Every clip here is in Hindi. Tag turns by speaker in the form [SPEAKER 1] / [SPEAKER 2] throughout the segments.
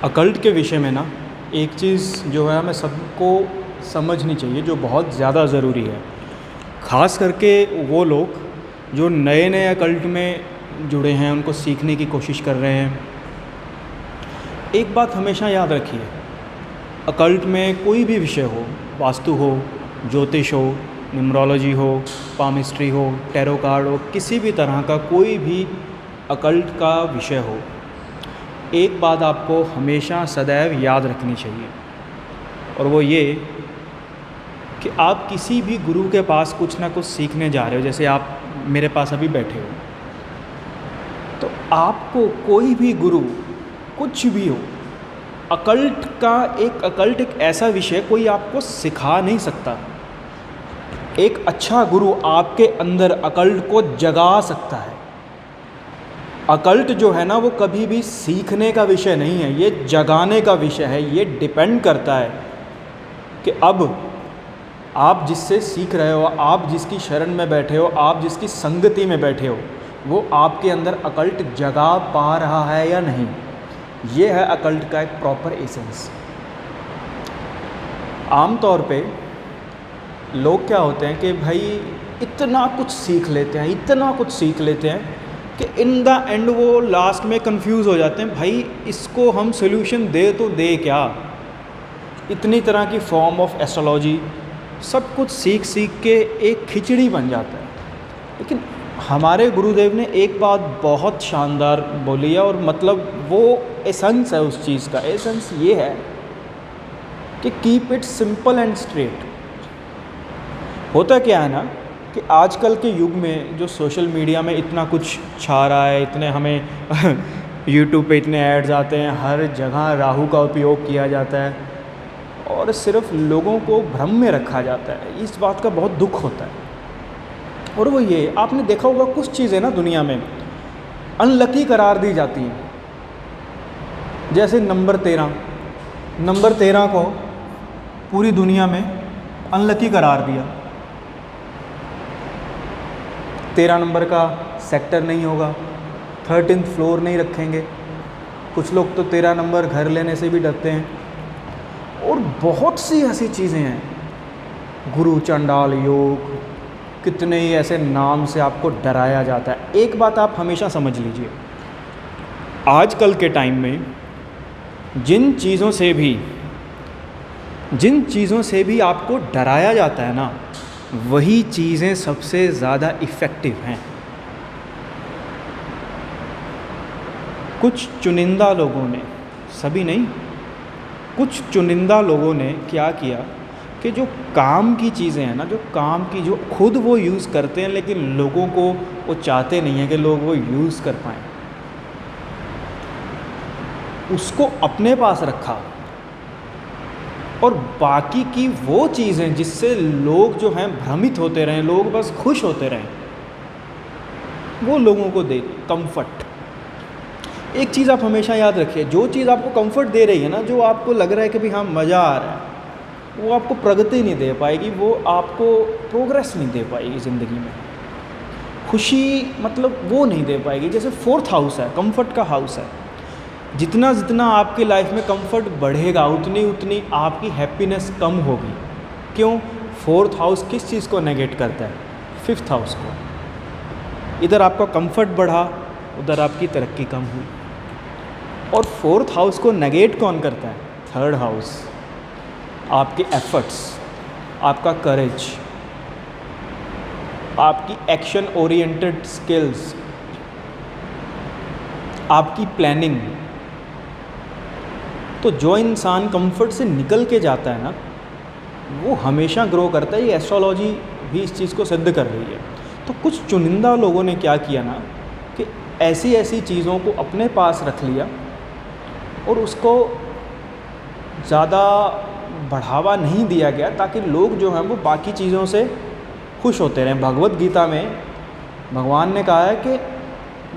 [SPEAKER 1] अकल्ट के विषय में ना एक चीज़ जो है हमें सबको समझनी चाहिए, जो बहुत ज़्यादा ज़रूरी है। ख़ास करके वो लोग जो नए नए अकल्ट में जुड़े हैं, उनको सीखने की कोशिश कर रहे हैं। एक बात हमेशा याद रखिए, अकल्ट में कोई भी विषय हो, वास्तु हो, ज्योतिष हो, न्यूमरोलॉजी हो, पामिस्ट्री हो, टैरो कार्ड हो, किसी भी तरह का कोई भी अकल्ट का विषय हो, एक बात आपको हमेशा सदैव याद रखनी चाहिए, और वो ये कि आप किसी भी गुरु के पास कुछ ना कुछ सीखने जा रहे हो। जैसे आप मेरे पास अभी बैठे हो, तो आपको कोई भी गुरु कुछ भी हो, अकल्ट एक ऐसा विषय कोई आपको सिखा नहीं सकता। एक अच्छा गुरु आपके अंदर अकल्ट को जगा सकता है। अकल्ट जो है ना, वो कभी भी सीखने का विषय नहीं है, ये जगाने का विषय है। ये डिपेंड करता है कि अब आप जिससे सीख रहे हो, आप जिसकी शरण में बैठे हो, आप जिसकी संगति में बैठे हो, वो आपके अंदर अकल्ट जगा पा रहा है या नहीं। ये है अकल्ट का एक प्रॉपर एसेंस। आम तौर पे लोग क्या होते हैं कि भाई इतना कुछ सीख लेते हैं कि इन द एंड वो लास्ट में कंफ्यूज हो जाते हैं, भाई इसको हम सोल्यूशन दे तो दे क्या। इतनी तरह की फॉर्म ऑफ एस्ट्रोलॉजी, सब कुछ सीख के एक खिचड़ी बन जाता है। लेकिन हमारे गुरुदेव ने एक बात बहुत शानदार बोली है, और मतलब वो एसेंस है उस चीज़ का। एसेंस ये है कि keep it simple and straight. होता क्या है ना कि आजकल के युग में जो सोशल मीडिया में इतना कुछ छा रहा है, इतने हमें यूट्यूब पे इतने ऐड्स आते हैं, हर जगह राहु का उपयोग किया जाता है और सिर्फ लोगों को भ्रम में रखा जाता है। इस बात का बहुत दुख होता है। और वो ये, आपने देखा होगा कुछ चीज़ें ना दुनिया में अनलकी करार दी जाती हैं। जैसे नंबर 13 को पूरी दुनिया में अनलकी करार दिया। 13 नंबर का सेक्टर नहीं होगा, 13th फ्लोर नहीं रखेंगे। कुछ लोग तो 13 नंबर घर लेने से भी डरते हैं, और बहुत सी ऐसी चीज़ें हैं। गुरु चंडाल योग, कितने ही ऐसे नाम से आपको डराया जाता है। एक बात आप हमेशा समझ लीजिए, आजकल के टाइम में जिन चीज़ों से भी आपको डराया जाता है ना, वही चीज़ें सबसे ज़्यादा इफ़ेक्टिव हैं। कुछ चुनिंदा लोगों ने, सभी नहीं, कुछ चुनिंदा लोगों ने क्या किया कि जो काम की चीज़ें हैं ना, जो खुद वो यूज़ करते हैं, लेकिन लोगों को वो चाहते नहीं हैं कि लोग वो यूज़ कर पाएँ, उसको अपने पास रखा। और बाकी की वो चीज़ें जिससे लोग जो हैं भ्रमित होते रहें, लोग बस खुश होते रहें, वो लोगों को दे कंफर्ट। एक चीज़ आप हमेशा याद रखिए, जो चीज़ आपको कंफर्ट दे रही है ना, जो आपको लग रहा है कि भाई हाँ मज़ा आ रहा है, वो आपको प्रगति नहीं दे पाएगी, वो आपको प्रोग्रेस नहीं दे पाएगी ज़िंदगी में, खुशी मतलब वो नहीं दे पाएगी। जैसे 4th हाउस है, कंफर्ट का हाउस है। जितना आपकी लाइफ में कंफर्ट बढ़ेगा, उतनी आपकी हैप्पीनेस कम होगी। क्यों? 4th हाउस किस चीज़ को नेगेट करता है? 5th हाउस को। इधर आपका कंफर्ट बढ़ा, उधर आपकी तरक्की कम हुई। और 4th हाउस को नेगेट कौन करता है? 3rd house. आपके एफर्ट्स, आपका करेज, आपकी एक्शन ओरिएंटेड स्किल्स, आपकी प्लानिंग। तो जो इंसान कंफर्ट से निकल के जाता है ना, वो हमेशा ग्रो करता है। ये एस्ट्रोलॉजी भी इस चीज़ को सिद्ध कर रही है। तो कुछ चुनिंदा लोगों ने क्या किया ना कि ऐसी चीज़ों को अपने पास रख लिया और उसको ज़्यादा बढ़ावा नहीं दिया गया, ताकि लोग जो हैं वो बाकी चीज़ों से खुश होते रहें। भगवत गीता में भगवान ने कहा है कि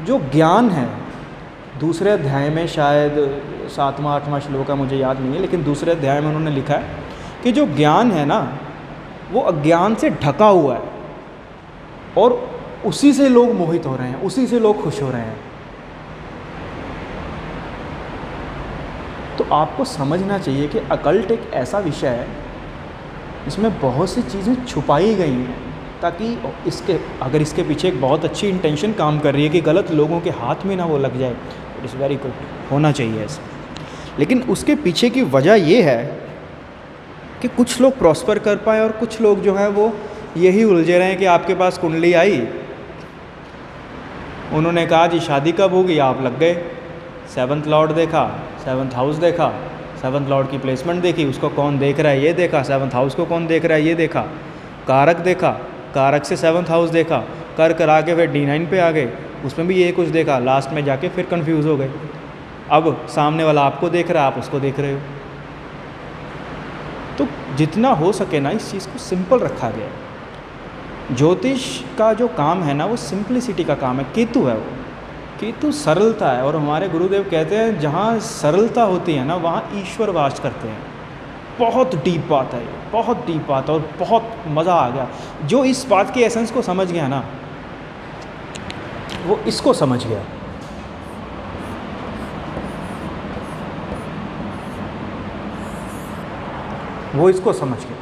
[SPEAKER 1] जो ज्ञान है, दूसरे अध्याय में, शायद 7वां 8वां श्लोक है, मुझे याद नहीं है, लेकिन दूसरे अध्याय में उन्होंने लिखा है कि जो ज्ञान है ना, वो अज्ञान से ढका हुआ है, और उसी से लोग मोहित हो रहे हैं, उसी से लोग खुश हो रहे हैं। तो आपको समझना चाहिए कि अकल्ट एक ऐसा विषय है इसमें बहुत सी चीज़ें छुपाई गई हैं, ताकि अगर इसके पीछे एक बहुत अच्छी इंटेंशन काम कर रही है कि गलत लोगों के हाथ में ना वो लग जाए, इट इज़ वेरी गुड, होना चाहिए ऐसा। लेकिन उसके पीछे की वजह ये है कि कुछ लोग प्रॉस्पर कर पाए और कुछ लोग जो है वो यही उलझे रहे हैं कि आपके पास कुंडली आई, उन्होंने कहा जी शादी कब होगी, आप लग गए, 7th लॉर्ड देखा, 7th हाउस देखा, 7th लॉर्ड की प्लेसमेंट देखी, उसको कौन देख रहा है ये देखा, 7th हाउस को कौन देख रहा है ये देखा, कारक देखा, कारक से 7th हाउस देखा, कर आके फिर D9 पे आ गए, उसमें भी ये कुछ देखा, लास्ट में जाके फिर कंफ्यूज हो गए। अब सामने वाला आपको देख रहा है, आप उसको देख रहे हो। तो जितना हो सके ना इस चीज़ को सिंपल रखा गया है। ज्योतिष का जो काम है ना वो सिंप्लिसिटी का काम है। केतु है वो, केतु सरलता है, और हमारे गुरुदेव कहते हैं जहाँ सरलता होती है ना वहाँ ईश्वर वास करते हैं। बहुत डीप बात है ये, बहुत डीप बात है, और बहुत मज़ा आ गया। जो इस बात की एसेंस को समझ गया ना वो इसको समझ गया। वो इसको समझ गया।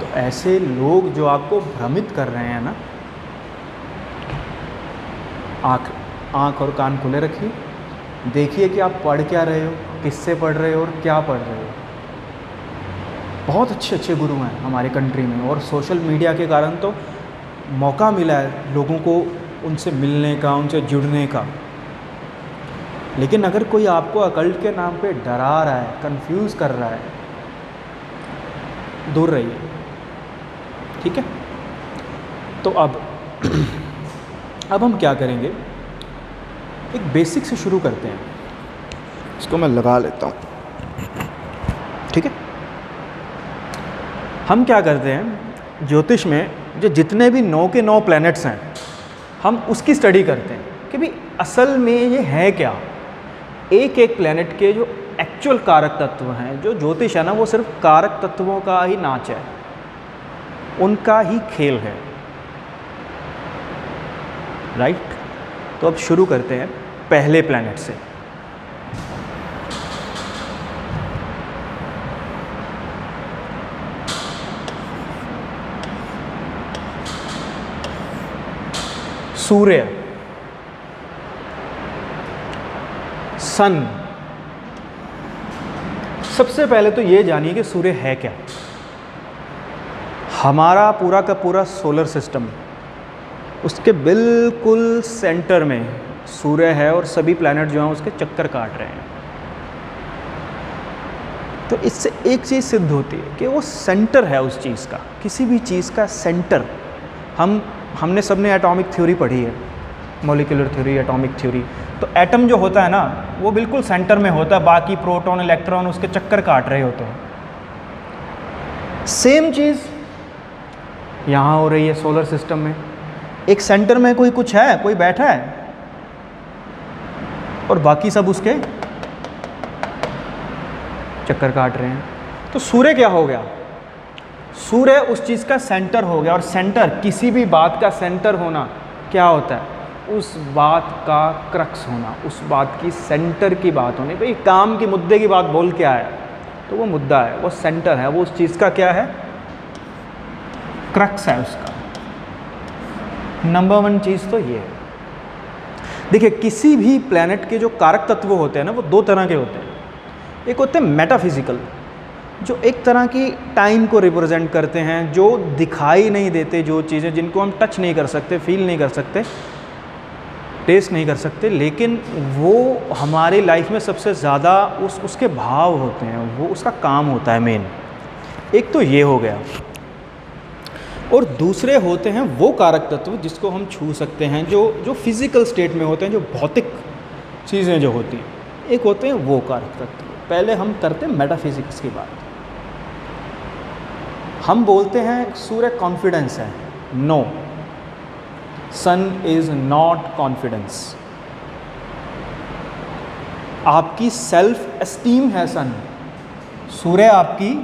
[SPEAKER 1] तो ऐसे लोग जो आपको भ्रमित कर रहे हैं ना, आँख और कान खुले रखिए, देखिए कि आप पढ़ क्या रहे हो, किससे पढ़ रहे हो और क्या पढ़ रहे हो। बहुत अच्छे अच्छे गुरु हैं हमारे कंट्री में, और सोशल मीडिया के कारण तो मौका मिला है लोगों को उनसे मिलने का, उनसे जुड़ने का। लेकिन अगर कोई आपको अकल्ट के नाम पे डरा रहा है, कंफ्यूज कर रहा है, दूर रहिए, ठीक है। तो अब हम क्या करेंगे, एक बेसिक से शुरू करते हैं। इसको मैं लगा लेता हूँ, ठीक है। हम क्या करते हैं ज्योतिष में, जो जितने भी 9 के 9 प्लैनेट्स हैं हम उसकी स्टडी करते हैं कि भाई असल में ये है क्या। एक एक प्लैनेट के जो एक्चुअल कारक तत्व हैं, जो ज्योतिष है ना वो सिर्फ कारक तत्वों का ही नाच है, उनका ही खेल है, राइट। तो अब शुरू करते हैं पहले प्लैनेट से। सूर्य, सन। सबसे पहले तो ये जानिए कि सूर्य है क्या। हमारा पूरा का पूरा सोलर सिस्टम, उसके बिल्कुल सेंटर में सूर्य है, और सभी प्लैनेट जो हैं उसके चक्कर काट रहे हैं। तो इससे एक चीज़ सिद्ध होती है कि वो सेंटर है उस चीज़ का, किसी भी चीज़ का सेंटर। हमने सबने एटॉमिक थ्योरी पढ़ी है, मॉलिक्यूलर थ्योरी, एटॉमिक थ्योरी। तो एटम जो होता है ना वो बिल्कुल सेंटर में होता है, बाकी प्रोटॉन इलेक्ट्रॉन उसके चक्कर काट रहे होते हैं। सेम चीज़ यहाँ हो रही है सोलर सिस्टम में। एक सेंटर में कोई कुछ है, कोई बैठा है, और बाकी सब उसके चक्कर काट रहे हैं। तो सूर्य क्या हो गया, सूर्य उस चीज़ का सेंटर हो गया। और सेंटर, किसी भी बात का सेंटर होना क्या होता है, उस बात का क्रक्स होना, उस बात की सेंटर की बात होनी। भाई काम की मुद्दे की बात बोल क्या है, तो वो मुद्दा है, वो सेंटर है, वो उस चीज़ का क्या है, क्रक्स है उसका। नंबर 1 चीज़ तो ये है। देखिए किसी भी प्लैनेट के जो कारक तत्व होते हैं ना वो 2 तरह के होते हैं। एक होते हैं मेटाफिजिकल, जो एक तरह की टाइम को रिप्रेजेंट करते हैं, जो दिखाई नहीं देते, जो चीज़ें जिनको हम टच नहीं कर सकते, फील नहीं कर सकते, टेस्ट नहीं कर सकते, लेकिन वो हमारी लाइफ में सबसे ज़्यादा उसके भाव होते हैं, वो उसका काम होता है मेन। एक तो ये हो गया, और दूसरे होते हैं वो कारक तत्व जिसको हम छू सकते हैं, जो फिज़िकल स्टेट में होते हैं, जो भौतिक चीज़ें जो होती हैं। एक होते हैं वो कारक तत्व। पहले हम करते हैं मेटाफिजिक्स की बात। हम बोलते हैं सूर्य कॉन्फिडेंस है, no, sun is not confidence. आपकी सेल्फ एस्टीम है सन, सूर्य आपकी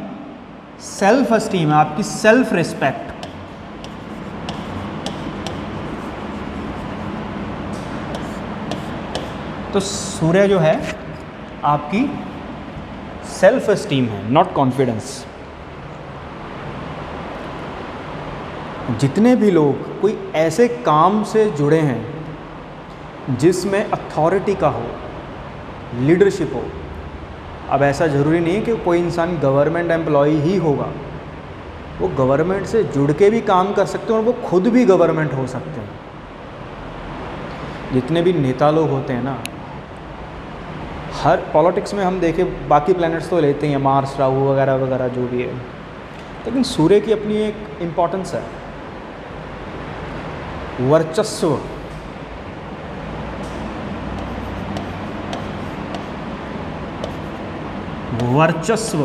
[SPEAKER 1] सेल्फ एस्टीम है, आपकी सेल्फ रिस्पेक्ट। तो सूर्य जो है आपकी सेल्फ एस्टीम है, नॉट कॉन्फिडेंस। जितने भी लोग कोई ऐसे काम से जुड़े हैं जिसमें अथॉरिटी का हो, लीडरशिप हो, अब ऐसा ज़रूरी नहीं है कि कोई इंसान गवर्नमेंट एम्प्लॉय ही होगा, वो गवर्नमेंट से जुड़ के भी काम कर सकते हैं और वो खुद भी गवर्नमेंट हो सकते हैं। जितने भी नेता लोग होते हैं ना, हर पॉलिटिक्स में हम देखें, बाकी प्लैनेट्स तो लेते हैं, मार्स, राहु वगैरह वगैरह जो भी है, लेकिन सूर्य की अपनी एक इम्पॉर्टेंस है। वर्चस्व, वर्चस्व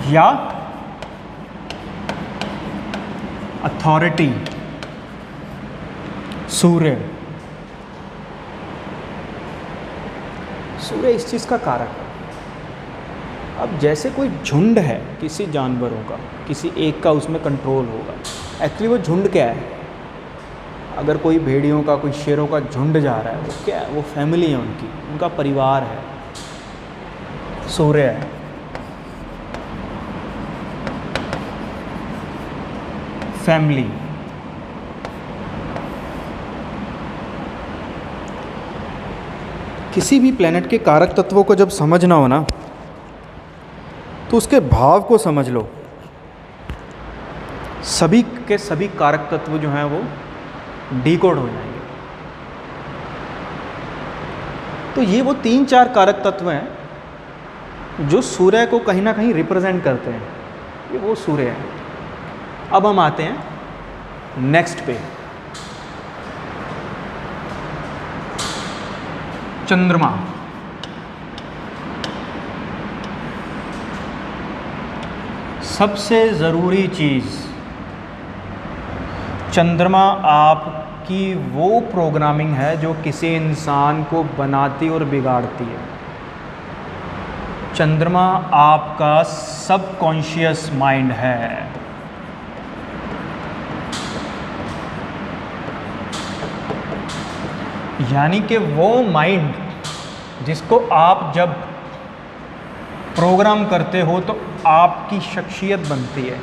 [SPEAKER 1] या अथॉरिटी, सूर्य इस चीज़ का कारक है। अब जैसे कोई झुंड है किसी जानवरों का, किसी एक का उसमें कंट्रोल होगा। एक्चुअली वो झुंड क्या है? अगर कोई भेड़ियों का, कोई शेरों का झुंड जा रहा है, वो क्या है? वो फैमिली है उनकी, उनका परिवार है, सूर्य है। फैमिली, किसी भी प्लेनेट के कारक तत्वों को जब समझना हो ना, तो उसके भाव को समझ लो। सभी के सभी कारक तत्व जो हैं वो डिकोड हो जाएंगे। तो ये वो 3-4 कारक तत्व हैं जो सूर्य को कहीं ना कहीं रिप्रेजेंट करते हैं। ये वो सूर्य है। अब हम आते हैं नेक्स्ट पे, चंद्रमा। सबसे ज़रूरी चीज़, चंद्रमा आपकी वो प्रोग्रामिंग है जो किसी इंसान को बनाती और बिगाड़ती है। चंद्रमा आपका सबकॉन्शियस माइंड है। यानी कि वो माइंड जिसको आप जब प्रोग्राम करते हो तो आपकी शख्सियत बनती है।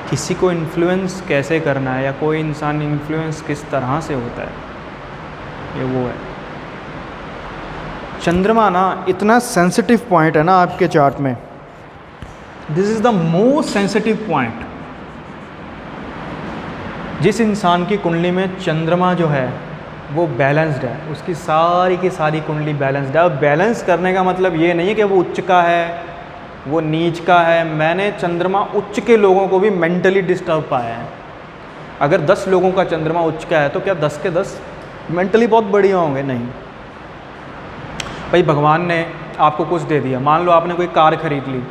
[SPEAKER 1] किसी को इन्फ्लुएंस कैसे करना है या कोई इंसान इन्फ्लुएंस किस तरह से होता है, ये वो है। चंद्रमा ना इतना सेंसिटिव पॉइंट है ना आपके चार्ट में। This is the most sensitive point. जिस इंसान की कुंडली में चंद्रमा जो है वो बैलेंस्ड है, उसकी सारी की सारी कुंडली बैलेंस्ड है। अब बैलेंस करने का मतलब ये नहीं है कि वो उच्च का है, वो नीच का है। मैंने चंद्रमा उच्च के लोगों को भी मेंटली डिस्टर्ब पाया है। अगर 10 लोगों का चंद्रमा उच्च का है तो क्या 10 के 10 मेंटली बहुत बढ़िया होंगे? नहीं भाई। भगवान ने आपको कुछ दे दिया, मान लो आपने कोई कार खरीद ली,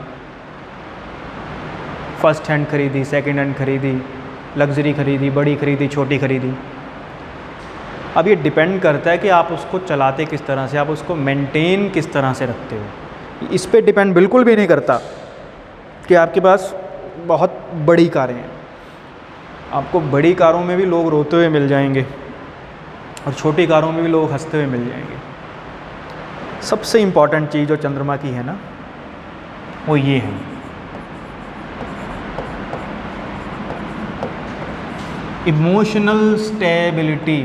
[SPEAKER 1] फर्स्ट हैंड खरीदी, सेकंड हैंड खरीदी, लग्जरी खरीदी, बड़ी खरीदी, छोटी खरीदी। अब ये डिपेंड करता है कि आप उसको चलाते किस तरह से, आप उसको मेंटेन किस तरह से रखते हो। इस पे डिपेंड बिल्कुल भी नहीं करता कि आपके पास बहुत बड़ी कारें हैं। आपको बड़ी कारों में भी लोग रोते हुए मिल जाएंगे और छोटी कारों में भी लोग हंसते हुए मिल जाएंगे। सबसे इम्पॉर्टेंट चीज़ जो चंद्रमा की है ना, वो ये है, इमोशनल स्टेबिलिटी।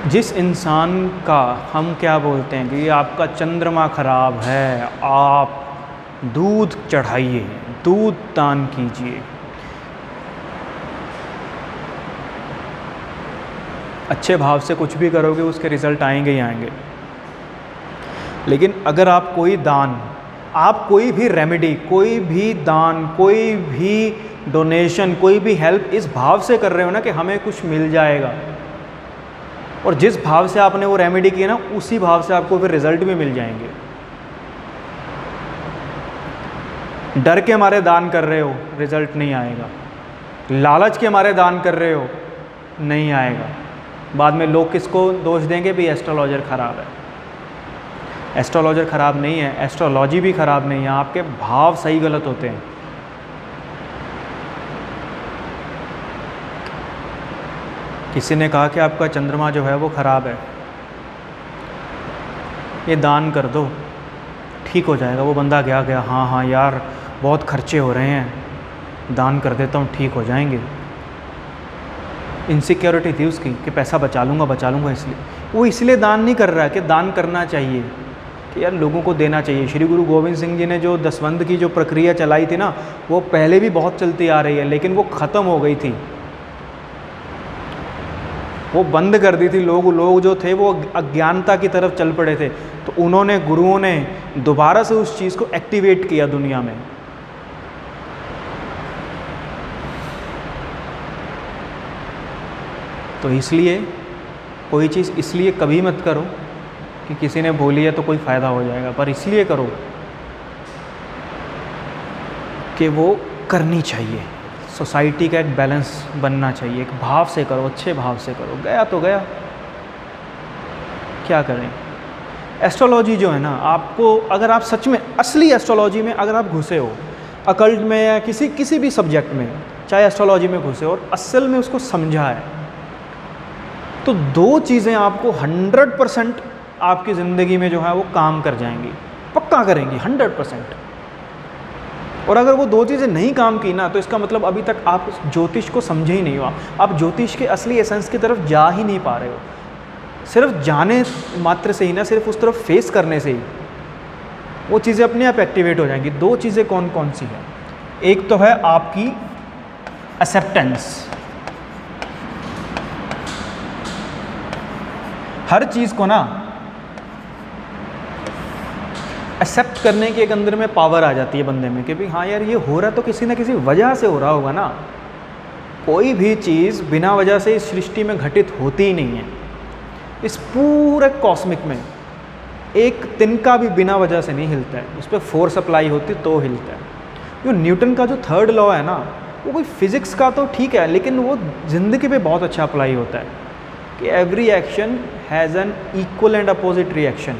[SPEAKER 1] जिस इंसान का हम क्या बोलते हैं कि आपका चंद्रमा खराब है, आप दूध चढ़ाइए, दूध दान कीजिए। अच्छे भाव से कुछ भी करोगे उसके रिजल्ट आएंगे ही आएंगे। लेकिन अगर आप कोई दान, आप कोई भी रेमेडी, कोई भी दान, कोई भी डोनेशन, कोई भी हेल्प इस भाव से कर रहे हो ना कि हमें कुछ मिल जाएगा, और जिस भाव से आपने वो रेमेडी की है ना, उसी भाव से आपको फिर रिजल्ट भी मिल जाएंगे। डर के मारे दान कर रहे हो, रिजल्ट नहीं आएगा। लालच के मारे दान कर रहे हो, नहीं आएगा। बाद में लोग किसको दोष देंगे, भी एस्ट्रोलॉजर ख़राब है। एस्ट्रोलॉजर ख़राब नहीं है, एस्ट्रोलॉजी भी ख़राब नहीं है, आपके भाव सही गलत होते हैं। किसी ने कहा कि आपका चंद्रमा जो है वो ख़राब है, ये दान कर दो ठीक हो जाएगा। वो बंदा गया हाँ हाँ यार बहुत खर्चे हो रहे हैं, दान कर देता हूँ ठीक हो जाएंगे। इनसिक्योरिटी थी उसकी कि पैसा बचा लूँगा, इसलिए वो इसलिए दान नहीं कर रहा है कि दान करना चाहिए, कि यार लोगों को देना चाहिए। श्री गुरु गोविंद सिंह जी ने जो दसवंध की जो प्रक्रिया चलाई थी ना, वो पहले भी बहुत चलती आ रही है, लेकिन वो ख़त्म हो गई थी, वो बंद कर दी थी। लोग जो थे वो अज्ञानता की तरफ चल पड़े थे, तो उन्होंने, गुरुओं ने दोबारा से उस चीज़ को एक्टिवेट किया दुनिया में। तो इसलिए कोई चीज़ इसलिए कभी मत करो कि किसी ने बोली है तो कोई फ़ायदा हो जाएगा, पर इसलिए करो कि वो करनी चाहिए। सोसाइटी का एक बैलेंस बनना चाहिए, एक भाव से करो, अच्छे भाव से करो। गया तो गया, क्या करें। एस्ट्रोलॉजी जो है ना, आपको अगर आप सच में असली एस्ट्रोलॉजी में अगर आप घुसे हो, अकल्ट में या किसी भी सब्जेक्ट में, चाहे एस्ट्रोलॉजी में घुसे हो और असल में उसको समझा है, तो दो चीज़ें आपको 100% आपकी ज़िंदगी में जो है वो काम कर जाएंगी, पक्का करेंगी 100%। और अगर वो दो चीज़ें नहीं काम की ना, तो इसका मतलब अभी तक आप ज्योतिष को समझे ही नहीं हो, आप ज्योतिष के असली एसेंस की तरफ जा ही नहीं पा रहे हो। सिर्फ जाने मात्र से ही ना, सिर्फ उस तरफ फेस करने से ही वो चीज़ें अपने आप एक्टिवेट हो जाएंगी। दो चीज़ें कौन कौन सी हैं? एक तो है आपकी एक्सेप्टेंस, हर चीज़ को ना एक्सेप्ट करने की एक अंदर में पावर आ जाती है बंदे में कि भाई हाँ यार ये हो रहा है तो किसी न किसी वजह से हो रहा होगा ना। कोई भी चीज़ बिना वजह से इस सृष्टि में घटित होती ही नहीं है। इस पूरे कॉस्मिक में एक तिनका भी बिना वजह से नहीं हिलता है, उस पर फोर्स अप्लाई होती तो हिलता है। जो न्यूटन का जो थर्ड लॉ है ना, वो कोई फिज़िक्स का तो ठीक है, लेकिन वो ज़िंदगी पे बहुत अच्छा अप्लाई होता है कि every action has an equal and opposite reaction.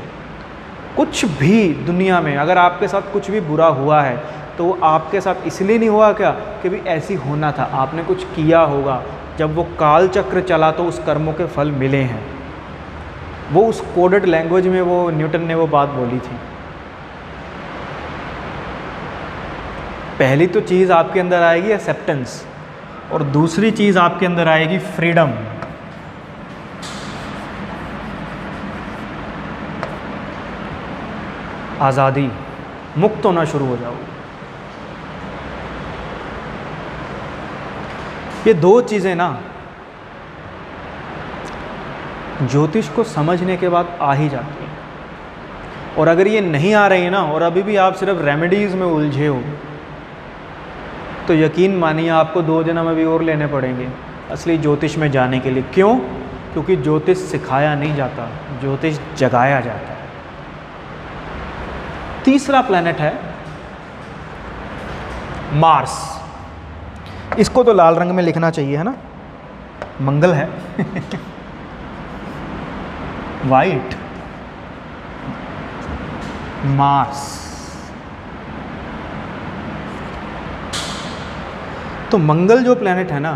[SPEAKER 1] कुछ भी दुनिया में अगर आपके साथ कुछ भी बुरा हुआ है तो वो आपके साथ इसलिए नहीं हुआ क्या कि भी ऐसी होना था, आपने कुछ किया होगा, जब वो काल चक्र चला तो उस कर्मों के फल मिले हैं। वो उस कोडेड लैंग्वेज में वो न्यूटन ने वो बात बोली थी। पहली तो चीज़ आपके अंदर आएगी एक्सेप्टेंस, और दूसरी चीज़ आपके अंदर आएगी फ्रीडम। आज़ादी, मुक्त होना शुरू हो जाओगे। ये दो चीज़ें ना ज्योतिष को समझने के बाद आ ही जाती हैं। और अगर ये नहीं आ रही है ना, और अभी भी आप सिर्फ रेमेडीज़ में उलझे हो, तो यकीन मानिए आपको 2 जन्म अभी और लेने पड़ेंगे असली ज्योतिष में जाने के लिए। क्यों? क्योंकि ज्योतिष सिखाया नहीं जाता, ज्योतिष जगाया जाता है। तीसरा प्लैनेट है मार्स। इसको तो लाल रंग में लिखना चाहिए, है ना, मंगल है वाइट, मार्स। तो मंगल जो प्लैनेट है ना,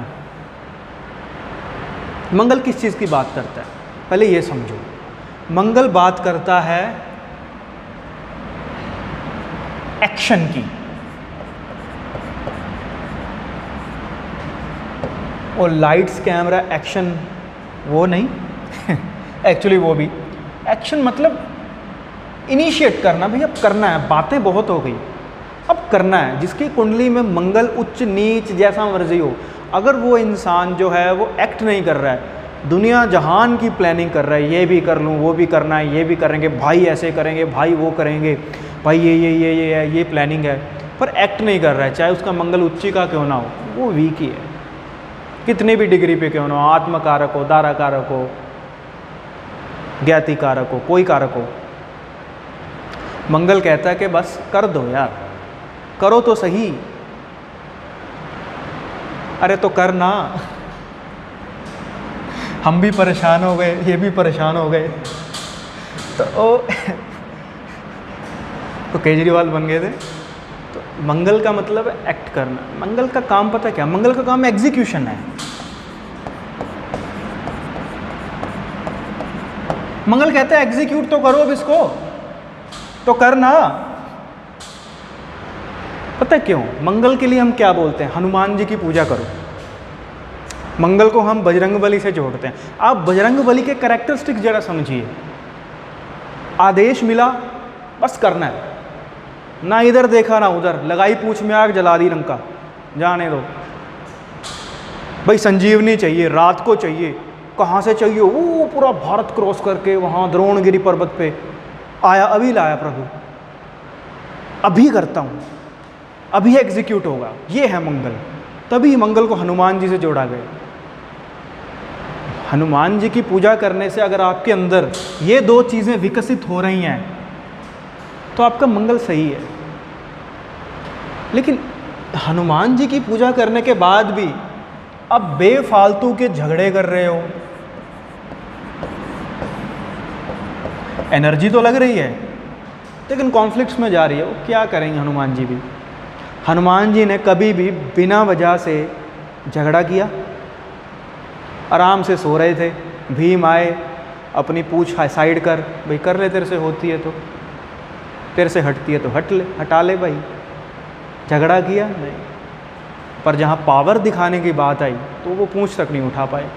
[SPEAKER 1] मंगल किस चीज़ की बात करता है पहले ये समझो। मंगल बात करता है एक्शन की, और लाइट्स कैमरा एक्शन वो नहीं एक्चुअली वो भी एक्शन मतलब इनिशिएट करना। भैया अब करना है, बातें बहुत हो गई, अब करना है। जिसकी कुंडली में मंगल उच्च नीच जैसा मर्जी हो, अगर वो इंसान जो है वो एक्ट नहीं कर रहा है, दुनिया जहान की प्लानिंग कर रहा है, ये भी कर लूँ, वो भी करना है, ये भी करेंगे, भाई ऐसे करेंगे, भाई वो करेंगे, भाई ये प्लानिंग है, पर एक्ट नहीं कर रहा है, चाहे उसका मंगल उच्ची का क्यों ना हो, वो वीक ही है, कितने भी डिग्री पे क्यों ना हो, आत्म कारक हो, दारा कारक हो, ज्ञाति कारक हो, कोई कारक हो। मंगल कहता है कि बस कर दो यार, करो तो सही। अरे तो कर ना, हम भी परेशान हो गए, ये भी परेशान हो गए, तो केजरीवाल बन गए थे। तो मंगल का मतलब है एक्ट करना। मंगल का काम पता है क्या? मंगल का काम एग्जीक्यूशन है। मंगल कहते हैं एग्जीक्यूट तो करो अब इसको, तो कर ना। पता है क्यों? मंगल के लिए हम क्या बोलते हैं? हनुमान जी की पूजा करो। मंगल को हम बजरंगबली से जोड़ते हैं। आप बजरंगबली के कैरेक्टरिस्टिक्स जरा समझिए। आदेश मिला, बस करना है, ना इधर देखा ना उधर, लगाई पूछ में आग, जला दी लंका, जाने दो भाई। संजीवनी चाहिए, रात को चाहिए, कहाँ से चाहिए? वो पूरा भारत क्रॉस करके वहाँ द्रोणगिरी पर्वत पे आया, अभी लाया प्रभु, अभी करता हूँ, अभी एग्जीक्यूट होगा। ये है मंगल। तभी मंगल को हनुमान जी से जोड़ा गया। हनुमान जी की पूजा करने से अगर आपके अंदर ये दो चीज़ें विकसित हो रही हैं तो आपका मंगल सही है। लेकिन हनुमान जी की पूजा करने के बाद भी अब बेफालतू के झगड़े कर रहे हो, एनर्जी तो लग रही है लेकिन कॉन्फ्लिक्ट्स में जा रही है। वो क्या करेंगे हनुमान जी भी? हनुमान जी ने कभी भी बिना वजह से झगड़ा किया? आराम से सो रहे थे, भीम आए, अपनी पूछ साइड कर, भाई कर ले, तेरे से होती है तो, तेरे से हटती है तो हटा ले भाई। झगड़ा किया? नहीं। पर जहाँ पावर दिखाने की बात आई तो वो पूछ तक नहीं उठा पाए।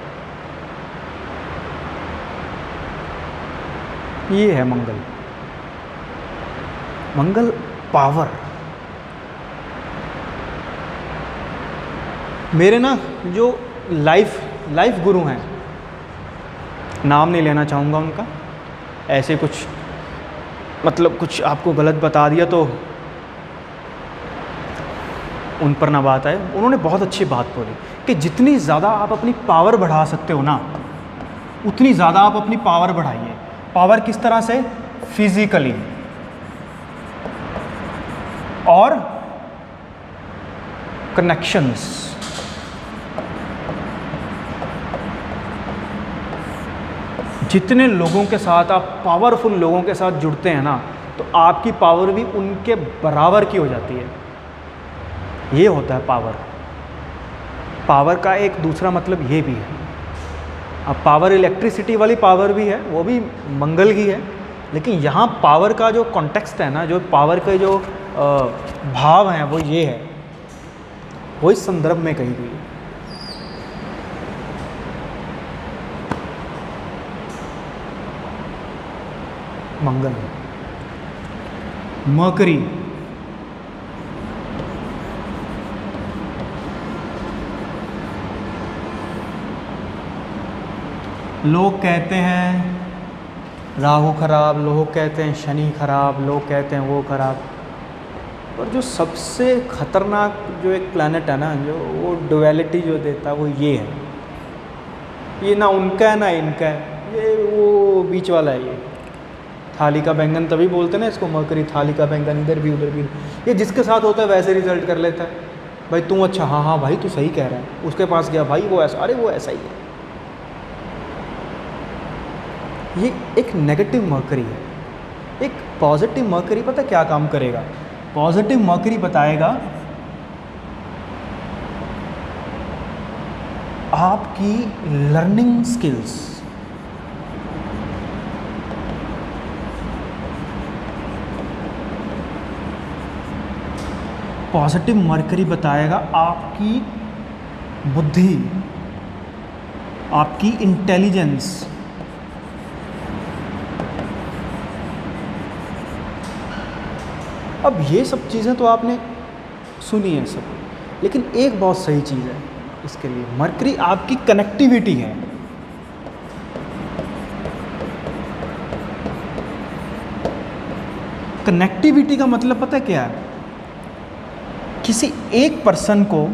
[SPEAKER 1] ये है मंगल। मंगल पावर। मेरे ना जो लाइफ गुरु हैं, नाम नहीं लेना चाहूँगा उनका, ऐसे कुछ मतलब कुछ आपको गलत बता दिया तो उन पर ना बात आए। उन्होंने बहुत अच्छी बात बोली कि जितनी ज़्यादा आप अपनी पावर बढ़ा सकते हो ना, उतनी ज़्यादा आप अपनी पावर बढ़ाइए। पावर किस तरह से? फिजिकली और कनेक्शंस। जितने लोगों के साथ आप पावरफुल लोगों के साथ जुड़ते हैं ना, तो आपकी पावर भी उनके बराबर की हो जाती है। ये होता है पावर। पावर का एक दूसरा मतलब ये भी है। अब पावर इलेक्ट्रिसिटी वाली पावर भी है, वो भी मंगल की है, लेकिन यहाँ पावर का जो कॉन्टेक्स्ट है ना, जो पावर के जो भाव हैं, वो ये है, वो इस संदर्भ में कही गई है। मंगल, मरकरी, लोग कहते हैं राहु खराब, लोग कहते हैं शनि खराब, लोग कहते हैं वो खराब। और जो सबसे खतरनाक जो एक प्लैनेट है ना, जो वो डुअलिटी जो देता है, वो ये है। ये ना उनका है ना इनका है, ये वो बीच वाला है। ये थाली का बैंगन तभी बोलते हैं ना इसको, मरकरी थाली का बैंगन, इधर भी उधर भी। ये जिसके साथ होता है वैसे रिजल्ट कर लेता है। भाई तू अच्छा, हाँ हाँ भाई तू सही कह रहा है। उसके पास गया, भाई वो ऐसा, अरे वो ऐसा ही है। ये एक नेगेटिव मरकरी है। एक पॉजिटिव मरकरी पता क्या काम करेगा? पॉजिटिव मरकरी बताएगा आपकी लर्निंग स्किल्स, पॉजिटिव मरकरी बताएगा आपकी बुद्धि, आपकी इंटेलिजेंस। अब ये सब चीज़ें तो आपने सुनी है सब, लेकिन एक बहुत सही चीज़ है इसके लिए, मरकरी आपकी कनेक्टिविटी है। कनेक्टिविटी का मतलब पता है क्या है? किसी एक पर्सन को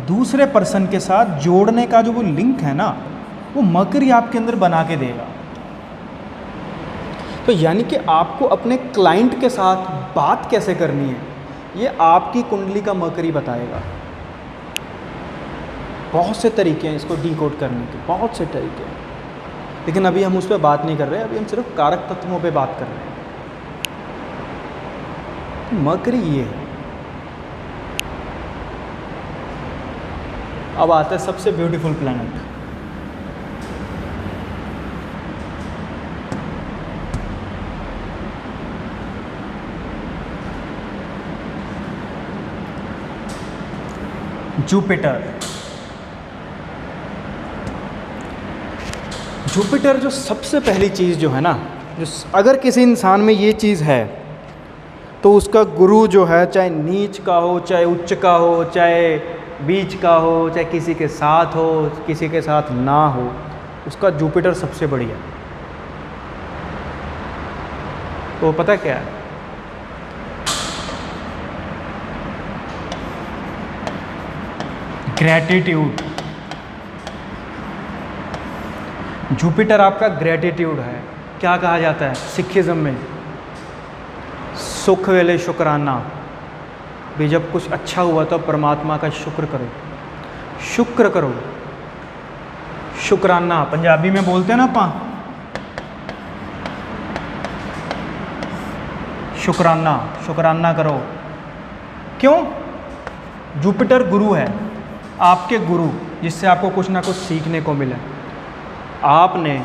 [SPEAKER 1] दूसरे पर्सन के साथ जोड़ने का जो वो लिंक है ना, वो मरकरी आपके अंदर बना के देगा। तो यानी कि आपको अपने क्लाइंट के साथ बात कैसे करनी है, ये आपकी कुंडली का मरकरी बताएगा। बहुत से तरीके हैं इसको डीकोड करने के, बहुत से तरीके हैं, लेकिन अभी हम उस पर बात नहीं कर रहे हैं। अभी हम सिर्फ कारक तत्वों पे बात कर रहे हैं। मरकरी ये है। अब आता है सबसे ब्यूटीफुल प्लैनेट, जुपिटर। जुपिटर जो सबसे पहली चीज़ जो है ना, जो अगर किसी इंसान में ये चीज़ है तो उसका गुरु जो है, चाहे नीच का हो, चाहे उच्च का हो, चाहे बीच का हो, चाहे किसी के साथ हो, किसी के साथ ना हो, उसका जुपिटर सबसे बढ़िया। तो पता क्या है, ग्रैटिट्यूड। जुपिटर आपका ग्रैटिट्यूड है। क्या कहा जाता है सिखिज्म में, सुख वेले शुक्राना, भी जब कुछ अच्छा हुआ तो परमात्मा का शुक्र करो, शुक्र करो। शुक्राना पंजाबी में बोलते हैं ना अपा, शुक्राना, शुक्राना करो। क्यों? जुपिटर गुरु है, आपके गुरु, जिससे आपको कुछ ना कुछ सीखने को मिले। आपने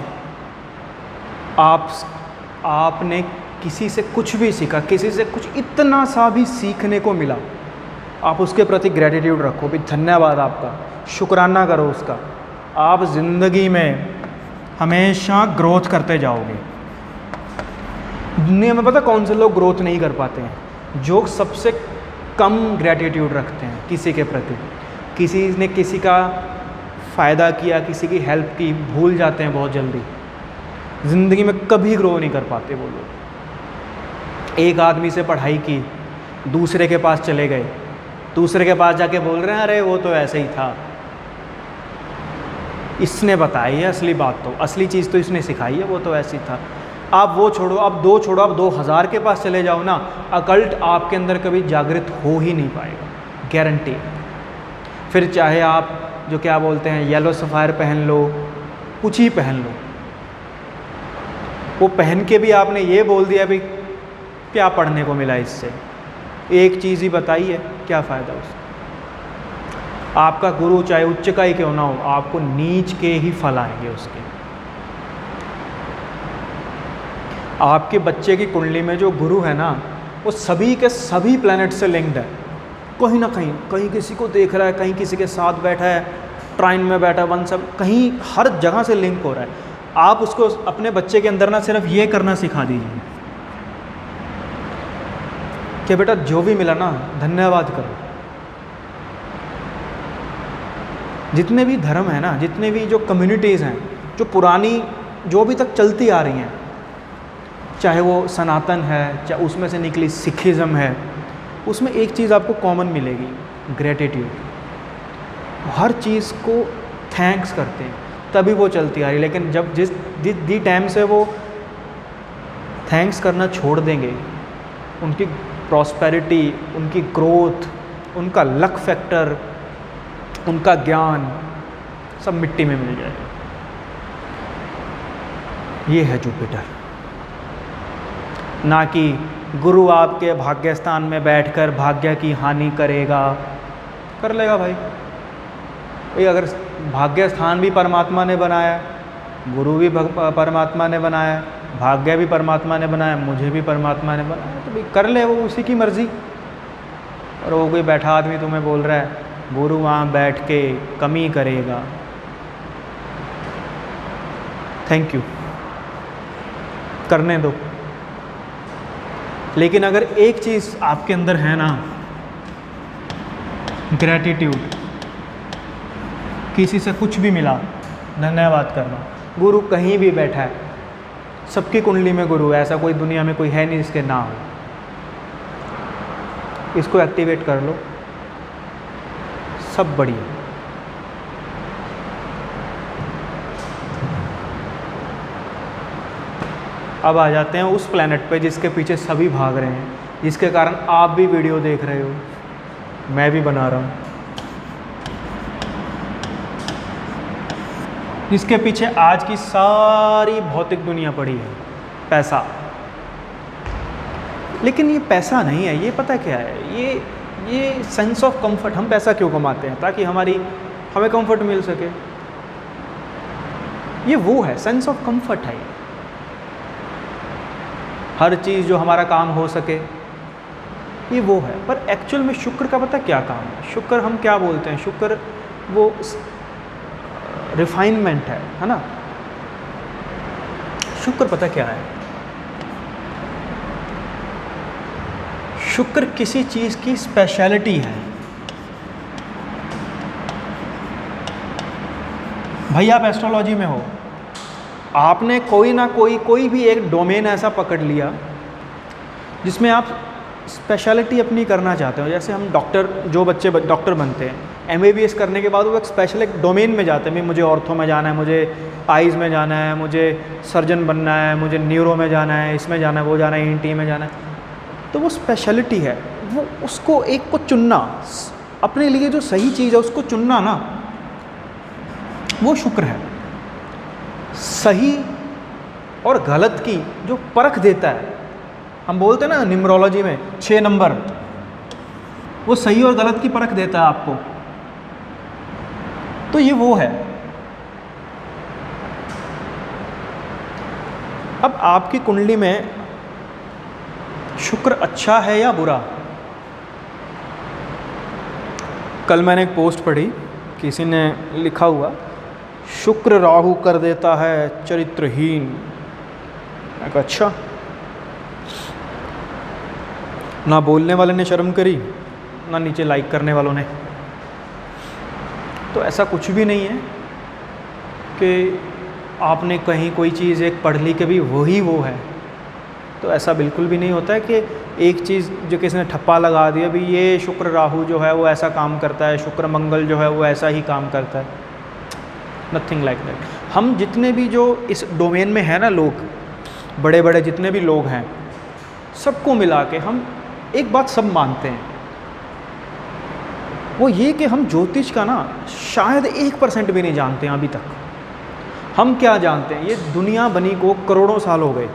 [SPEAKER 1] किसी से कुछ भी सीखा, किसी से कुछ इतना सा भी सीखने को मिला, आप उसके प्रति ग्रेटिट्यूड रखो, भी धन्यवाद आपका, शुक्राना करो उसका। आप ज़िंदगी में हमेशा ग्रोथ करते जाओगे। दुनिया में पता कौन से लोग ग्रोथ नहीं कर पाते हैं? जो सबसे कम ग्रेटिट्यूड रखते हैं किसी के प्रति। किसी ने किसी का फ़ायदा किया, किसी की हेल्प की, भूल जाते हैं बहुत जल्दी। ज़िंदगी में कभी ग्रो नहीं कर पाते वो लोग। एक आदमी से पढ़ाई की, दूसरे के पास चले गए, दूसरे के पास जाके बोल रहे हैं अरे वो तो ऐसे ही था, इसने बताई है असली बात, तो असली चीज़ तो इसने सिखाई है, वो तो ऐसे ही था। आप वो छोड़ो, आप 2 छोड़ो, आप 2000 के पास चले जाओ ना, अकल्ट आपके अंदर कभी जागृत हो ही नहीं पाएगा, गारंटी। फिर चाहे आप जो क्या बोलते हैं येलो सफ़ायर पहन लो, कुछ ही पहन लो, वो पहन के भी आपने ये बोल दिया भी क्या पढ़ने को मिला इससे, एक चीज़ ही बताई है, क्या फ़ायदा उसका। आपका गुरु चाहे उच्च का ही क्यों ना हो, आपको नीच के ही फल आएंगे उसके। आपके बच्चे की कुंडली में जो गुरु है ना, वो सभी के सभी प्लैनेट से लिंक्ड है, कहीं ना कहीं। कहीं किसी को देख रहा है, कहीं किसी के साथ बैठा है, ट्राइन में बैठा है, वन सब कहीं हर जगह से लिंक हो रहा है। आप उसको अपने बच्चे के अंदर ना सिर्फ ये करना सिखा दीजिए कि बेटा जो भी मिला ना धन्यवाद करो। जितने भी धर्म है ना, जितने भी जो कम्युनिटीज़ हैं, जो पुरानी जो अभी तक चलती आ रही हैं, चाहे वो सनातन है, चाहे उसमें से निकली सिखिज़्म है, उसमें एक चीज़ आपको कॉमन मिलेगी, ग्रेटिट्यूड। हर चीज़ को थैंक्स करते हैं, तभी वो चलती आ रही। लेकिन जब जिस टाइम से वो थैंक्स करना छोड़ देंगे, उनकी प्रॉस्पेरिटी, उनकी ग्रोथ, उनका लक फैक्टर, उनका ज्ञान सब मिट्टी में मिल जाएगा। ये है जुपिटर। ना कि गुरु आपके भाग्य स्थान में बैठकर भाग्य की हानि करेगा। कर लेगा भाई। अगर भाग्य स्थान भी परमात्मा ने बनाया, गुरु भी परमात्मा ने बनाया, भाग्य भी परमात्मा ने बनाया, मुझे भी परमात्मा ने बनाया, तो भाई कर ले, वो उसी की मर्ज़ी। और वो कोई बैठा आदमी तुम्हें बोल रहा है गुरु वहाँ बैठ के कमी करेगा, थैंक यू, करने दो। लेकिन अगर एक चीज़ आपके अंदर है ना, ग्रैटिट्यूड, किसी से कुछ भी मिला धन्यवाद करना। गुरु कहीं भी बैठा है, सबकी कुंडली में गुरु है, ऐसा कोई दुनिया में कोई है नहीं जिसके ना हो। इसको एक्टिवेट कर लो, सब बढ़िया। अब आ जाते हैं उस प्लैनेट पे जिसके पीछे सभी भाग रहे हैं, जिसके कारण आप भी वीडियो देख रहे हो, मैं भी बना रहा हूँ। जिसके पीछे आज की सारी भौतिक दुनिया पड़ी है, पैसा। लेकिन ये पैसा नहीं है, ये पता क्या है, ये सेंस ऑफ कंफर्ट। हम पैसा क्यों कमाते हैं? ताकि हमें कंफर्ट मिल सके। ये वो है, सेंस ऑफ कंफर्ट है। हर चीज़ जो हमारा काम हो सके, ये वो है। पर एक्चुअल में शुक्र का पता क्या काम है? शुक्र हम क्या बोलते हैं? शुक्र वो रिफाइनमेंट है ना। शुक्र पता क्या है? शुक्र किसी चीज़ की स्पेशलिटी है। भाई आप एस्ट्रोलॉजी में हो, आपने कोई ना कोई भी एक डोमेन ऐसा पकड़ लिया जिसमें आप स्पेशलिटी अपनी करना चाहते हो। जैसे हम डॉक्टर, जो बच्चे डॉक्टर बनते हैं, MBBS करने के बाद वो एक डोमेन में जाते हैं। भाई मुझे ऑर्थो में जाना है, मुझे आइज़ में जाना है, मुझे सर्जन बनना है, मुझे न्यूरो में जाना है, इसमें जाना है, वो जाना है, ENT में जाना है। तो वो स्पेशलिटी है, वो उसको एक को चुनना, अपने लिए जो सही चीज़ है उसको चुनना ना, वो शुक्र है। सही और गलत की जो परख देता है, हम बोलते हैं ना न्यूमरोलॉजी में 6 नंबर, वो सही और गलत की परख देता है आपको। तो ये वो है। अब आपकी कुंडली में शुक्र अच्छा है या बुरा? कल मैंने एक पोस्ट पढ़ी, किसी ने लिखा हुआ, शुक्र राहु कर देता है चरित्रहीन। मैं कहा अच्छा। ना बोलने वाले ने शर्म करी, ना नीचे लाइक करने वालों ने। तो ऐसा कुछ भी नहीं है कि आपने कहीं कोई चीज़ एक पढ़ ली कि भी वही वो है। तो ऐसा बिल्कुल भी नहीं होता है कि एक चीज़ जो किसी ने ठप्पा लगा दिया भी ये शुक्र राहु जो है वो ऐसा काम करता है, शुक्र मंगल जो है वो ऐसा ही काम करता है। Nothing like that. हम जितने भी जो इस डोमेन में है ना, लोग बड़े बड़े जितने भी लोग हैं, सबको मिला के हम एक बात सब मानते हैं, वो ये कि हम ज्योतिष का ना शायद 1% भी नहीं जानते हैं अभी तक। हम क्या जानते हैं, ये दुनिया बनी को करोड़ों साल हो गए,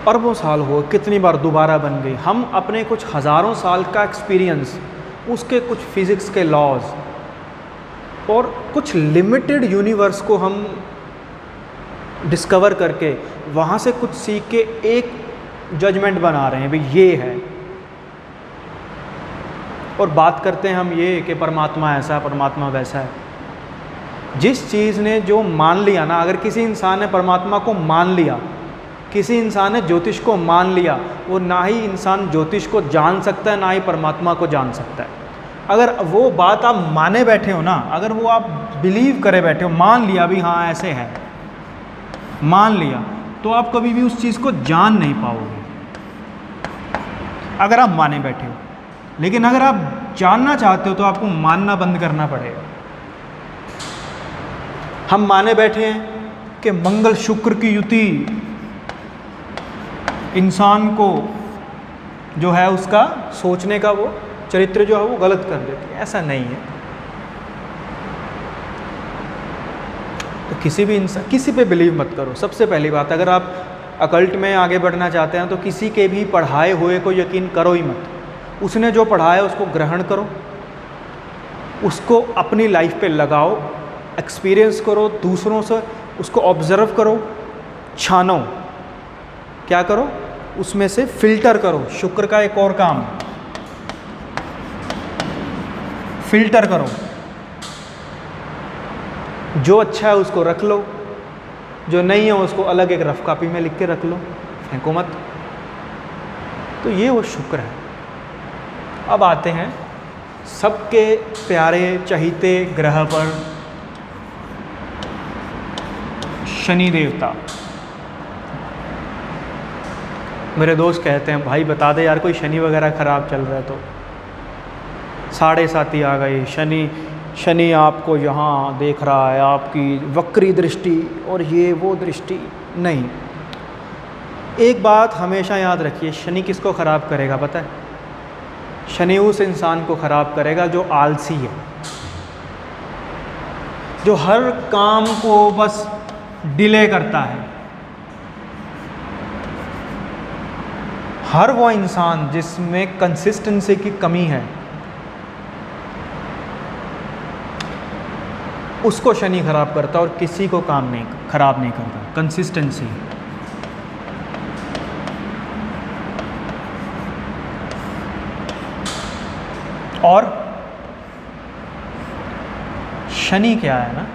[SPEAKER 1] अरबों साल हो, कितनी बार दोबारा बन गई। हम अपने कुछ हज़ारों साल का एक्सपीरियंस, उसके कुछ फिज़िक्स के लॉज और कुछ लिमिटेड यूनिवर्स को हम डिस्कवर करके वहाँ से कुछ सीख के एक जजमेंट बना रहे हैं, भाई ये है। और बात करते हैं हम ये कि परमात्मा ऐसा है, परमात्मा वैसा है। जिस चीज़ ने जो मान लिया ना, अगर किसी इंसान ने परमात्मा को मान लिया, किसी इंसान ने ज्योतिष को मान लिया, वो ना ही इंसान ज्योतिष को जान सकता है, ना ही परमात्मा को जान सकता है। अगर वो बात आप माने बैठे हो ना, अगर वो आप बिलीव करे बैठे हो, मान लिया भी हाँ ऐसे है, मान लिया, तो आप कभी भी उस चीज़ को जान नहीं पाओगे अगर आप माने बैठे हो। लेकिन अगर आप जानना चाहते हो तो आपको मानना बंद करना पड़ेगा। हम माने बैठे हैं कि मंगल शुक्र की युति इंसान को जो है उसका सोचने का वो चरित्र जो है वो गलत कर देती है। ऐसा नहीं है। तो किसी भी इंसान, किसी पे बिलीव मत करो। सबसे पहली बात, अगर आप अकल्ट में आगे बढ़ना चाहते हैं तो किसी के भी पढ़ाए हुए को यकीन करो ही मत। उसने जो पढ़ाया उसको ग्रहण करो, उसको अपनी लाइफ पे लगाओ, एक्सपीरियंस करो, दूसरों से उसको ऑब्जर्व करो, छानो, क्या करो, उसमें से फिल्टर करो। शुक्र का एक और काम, फिल्टर करो। जो अच्छा है उसको रख लो, जो नहीं है उसको अलग एक रफ कॉपी में लिख के रख लो, फेंको मत। तो ये वो शुक्र है। अब आते हैं सबके प्यारे चहीते ग्रह पर, शनि देवता। मेरे दोस्त कहते हैं भाई बता दे यार कोई शनि वगैरह ख़राब चल रहा है तो। 7.5 आ गई, शनि आपको यहाँ देख रहा है, आपकी वक्री दृष्टि और ये वो दृष्टि नहीं। एक बात हमेशा याद रखिए, शनि किसको ख़राब करेगा पता है? शनि उस इंसान को ख़राब करेगा जो आलसी है। जो हर काम को बस डिले करता है, हर वो इंसान जिसमें कंसिस्टेंसी की कमी है, उसको शनि खराब करता और किसी को काम नहीं खराब नहीं करता। कंसिस्टेंसी। और शनि क्या है ना,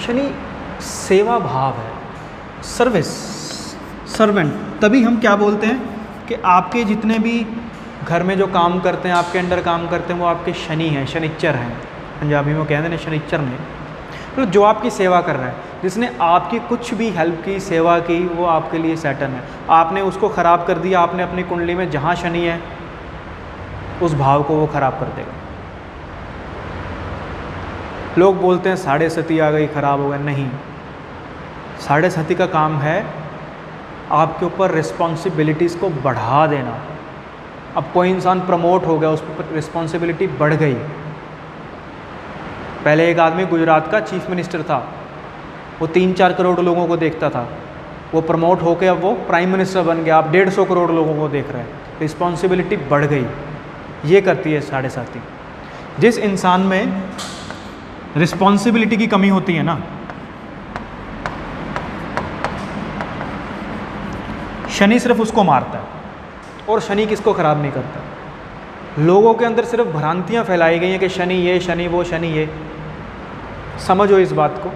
[SPEAKER 1] शनि सेवा भाव है, सर्विस, सर्वेंट। तभी हम क्या बोलते हैं कि आपके जितने भी घर में जो काम करते हैं, आपके अंडर काम करते हैं, वो आपके शनि हैं, शनिच्चर हैं। पंजाबी में कहते हैं शनिच्चर ने, तो जो आपकी सेवा कर रहा है, जिसने आपकी कुछ भी हेल्प की, सेवा की, वो आपके लिए सैटर्न है। आपने उसको ख़राब कर दिया, आपने अपनी कुंडली में जहाँ शनि है उस भाव को वो ख़राब कर देगा। लोग बोलते हैं साढ़े सती आ गई, ख़राब हो गया। नहीं, साढ़े सती का काम है आपके ऊपर रिस्पॉन्सिबिलिटीज़ को बढ़ा देना। अब कोई इंसान प्रमोट हो गया, उस पर रिस्पॉन्सिबिलिटी बढ़ गई। पहले एक आदमी गुजरात का चीफ मिनिस्टर था, वो 3-4 करोड़ लोगों को देखता था, वो प्रमोट होकर अब वो प्राइम मिनिस्टर बन गया, आप 150 करोड़ लोगों को देख रहे हैं। रिस्पॉन्सिबिलिटी बढ़ गई। ये करती है साढ़े साती। जिस इंसान में रिस्पॉन्सिबिलिटी की कमी होती है ना, शनि सिर्फ उसको मारता है। और शनि किसको ख़राब नहीं करता। लोगों के अंदर सिर्फ भ्रांतियाँ फैलाई गई हैं कि शनि ये, शनि वो, शनि ये। समझो इस बात को,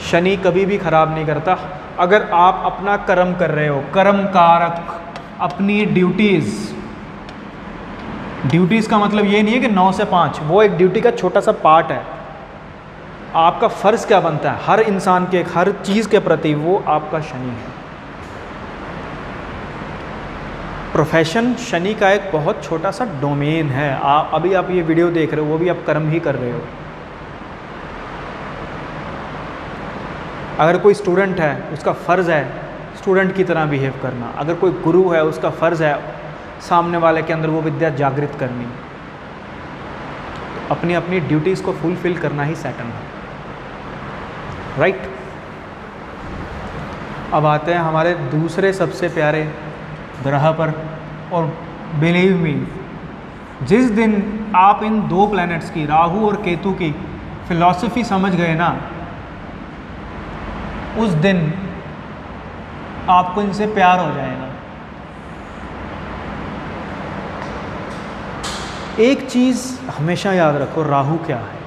[SPEAKER 1] शनि कभी भी ख़राब नहीं करता। अगर आप अपना कर्म कर रहे हो, कर्म कारक, अपनी ड्यूटीज़ का मतलब ये नहीं है कि 9 से 5, वो एक ड्यूटी का छोटा सा पार्ट है। आपका फ़र्ज़ क्या बनता है हर इंसान के, हर चीज़ के प्रति, वो आपका शनि है। प्रोफेशन शनि का एक बहुत छोटा सा डोमेन है। अभी आप ये वीडियो देख रहे हो, वो भी आप कर्म ही कर रहे हो। अगर कोई स्टूडेंट है, उसका फ़र्ज़ है स्टूडेंट की तरह बिहेव करना। अगर कोई गुरु है, उसका फ़र्ज़ है सामने वाले के अंदर वो विद्या जागृत करनी। अपनी अपनी ड्यूटीज़ को फुलफ़िल करना ही सैटर्न है, राइट। अब आते हैं हमारे दूसरे सबसे प्यारे ग्रह पर। और बिलीव मी, जिस दिन आप इन 2 प्लैनेट्स की, राहु और केतु की फिलॉसफी समझ गए ना, उस दिन आपको इनसे प्यार हो जाएगा। एक चीज़ हमेशा याद रखो, राहु क्या है।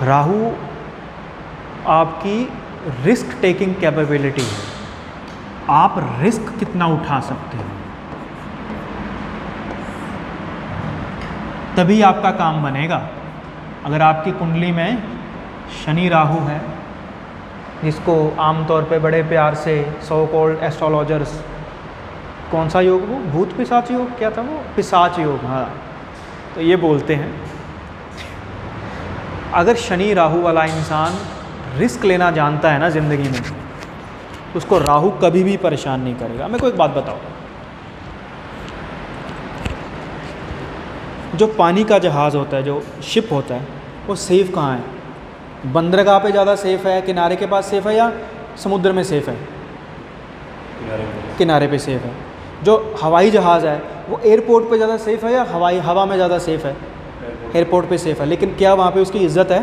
[SPEAKER 1] राहु आपकी रिस्क टेकिंग कैपेबिलिटी है। आप रिस्क कितना उठा सकते हो, तभी आपका काम बनेगा। अगर आपकी कुंडली में शनि राहु है, जिसको आमतौर पे बड़े प्यार से सो कॉल्ड एस्ट्रोलॉजर्स, कौन सा योग, वो भूत पिशाच योग, क्या था वो, पिशाच योग, हाँ, तो ये बोलते हैं अगर शनि राहु वाला इंसान रिस्क लेना जानता है ना ज़िंदगी में, उसको राहु कभी भी परेशान नहीं करेगा। मेरे को एक बात बताओ, जो पानी का जहाज़ होता है, जो शिप होता है, वो सेफ़ कहाँ है? बंदरगाह पे ज़्यादा सेफ़ है, किनारे के पास सेफ़ है, या समुद्र में सेफ़ है? किनारे पे सेफ़ है। जो हवाई जहाज़ है वो एयरपोर्ट पे ज़्यादा सेफ़ है या हवा में ज़्यादा सेफ़ है? एयरपोर्ट पे सेफ़ है। लेकिन क्या वहाँ पे उसकी इज़्ज़त है?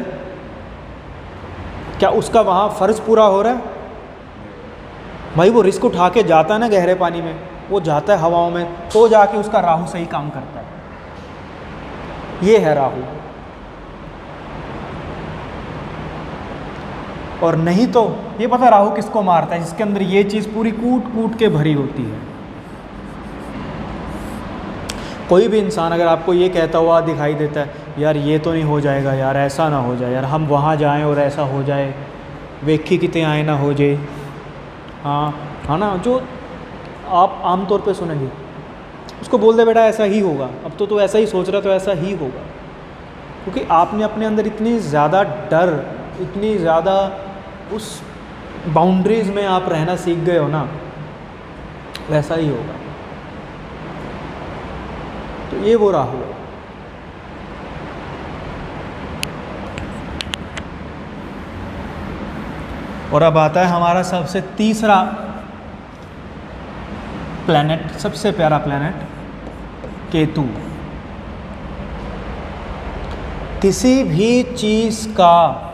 [SPEAKER 1] क्या उसका वहाँ फ़र्ज़ पूरा हो रहा है? भाई वो रिस्क उठा के जाता है ना गहरे पानी में, वो जाता है हवाओं में, तो जाके उसका राहु सही काम करता है। ये है राहु। और नहीं तो ये पता राहु किसको मारता है? जिसके अंदर ये चीज़ पूरी कूट कूट के भरी होती है। कोई भी इंसान अगर आपको ये कहता हुआ दिखाई देता है, यार ये तो नहीं हो जाएगा, यार ऐसा ना हो जाए, यार हम वहाँ जाएं और ऐसा हो जाए, वेखी कितने आए ना हो जाए, हाँ ना, जो आप आमतौर पे सुनेंगे, उसको बोल दे बेटा ऐसा ही होगा, अब तो ऐसा ही सोच रहा, तो ऐसा ही होगा। क्योंकि आपने अपने अंदर इतनी ज़्यादा डर, इतनी ज़्यादा उस बाउंड्रीज़ में आप रहना सीख गए हो ना, वैसा ही होगा। तो ये वो राहु है। और अब आता है हमारा सबसे तीसरा प्लैनेट, सबसे प्यारा प्लैनेट केतु। किसी भी चीज़ का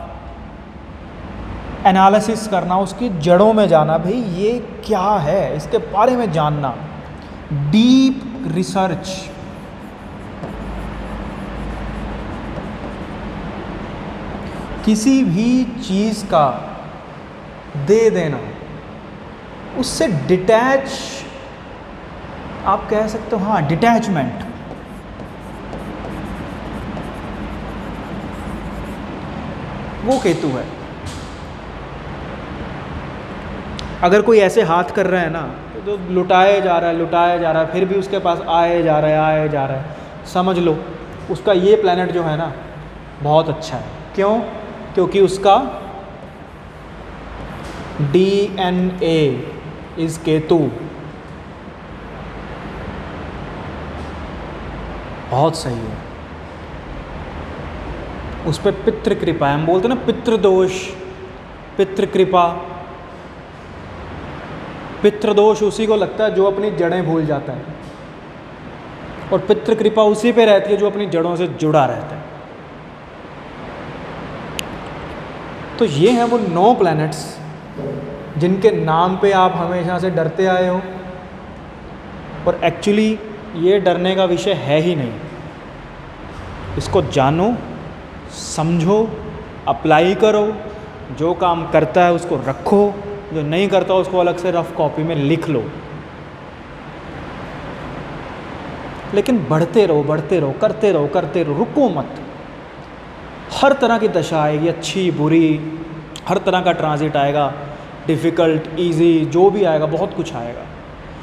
[SPEAKER 1] एनालिसिस करना, उसकी जड़ों में जाना, भाई ये क्या है, इसके बारे में जानना, डीप रिसर्च। किसी भी चीज़ का दे देना, उससे डिटैच आप कह सकते हो, हाँ डिटैचमेंट। वो केतु है। अगर कोई ऐसे हाथ कर रहा है ना तो लुटाए जा रहा है, लुटाया जा रहा है, फिर भी उसके पास आए जा रहा है, आए जा रहा है, समझ लो उसका ये प्लैनेट जो है ना बहुत अच्छा है। क्यों? क्योंकि उसका DNA इज केतु। बहुत सही है। उस पर पितृ कृपा है, हम बोलते हैं ना पितृदोष, पितृकृपा। पितृदोष उसी को लगता है जो अपनी जड़ें भूल जाता है, और पितृकृपा उसी पे रहती है जो अपनी जड़ों से जुड़ा रहता है। तो ये हैं वो 9 प्लैनेट्स जिनके नाम पे आप हमेशा से डरते आए हो, और एक्चुअली ये डरने का विषय है ही नहीं। इसको जानो, समझो, अप्लाई करो, जो काम करता है उसको रखो, जो नहीं करता उसको अलग से रफ कॉपी में लिख लो। लेकिन बढ़ते रहो, बढ़ते रहो, करते रहो, करते रहो, रुको मत। हर तरह की दशा आएगी, अच्छी बुरी, हर तरह का ट्रांजिट आएगा, डिफ़िकल्ट, इजी, जो भी आएगा, बहुत कुछ आएगा।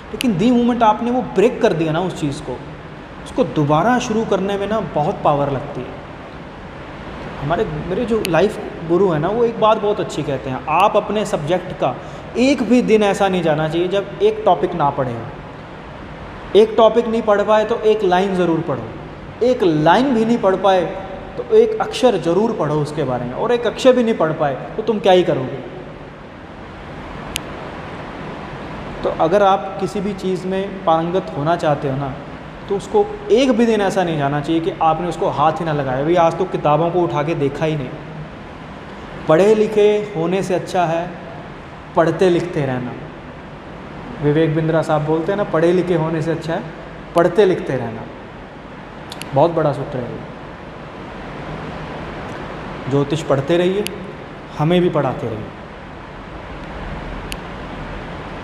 [SPEAKER 1] लेकिन दी मोमेंट आपने वो ब्रेक कर दिया ना उस चीज़ को, उसको दोबारा शुरू करने में ना बहुत पावर लगती है। मेरे जो लाइफ गुरु है ना, वो एक बात बहुत अच्छी कहते हैं, आप अपने सब्जेक्ट का एक भी दिन ऐसा नहीं जाना चाहिए जब एक टॉपिक ना पढ़े हो। एक टॉपिक नहीं पढ़ पाए तो एक लाइन ज़रूर पढ़ो, एक लाइन भी नहीं पढ़ पाए तो एक अक्षर ज़रूर पढ़ो उसके बारे में, और एक अक्षर भी नहीं पढ़ पाए तो तुम क्या ही करोगे। तो अगर आप किसी भी चीज़ में पारंगत होना चाहते हो ना, तो उसको एक भी दिन ऐसा नहीं जाना चाहिए कि आपने उसको हाथ ही ना लगाया। भाई आज तो किताबों को उठा के देखा ही नहीं। पढ़े लिखे होने से अच्छा है पढ़ते लिखते रहना। विवेक बिंद्रा साहब बोलते हैं ना, पढ़े लिखे होने से अच्छा है पढ़ते लिखते रहना। बहुत बड़ा सूत्र है। ज्योतिष पढ़ते रहिए, हमें भी पढ़ाते रहिए।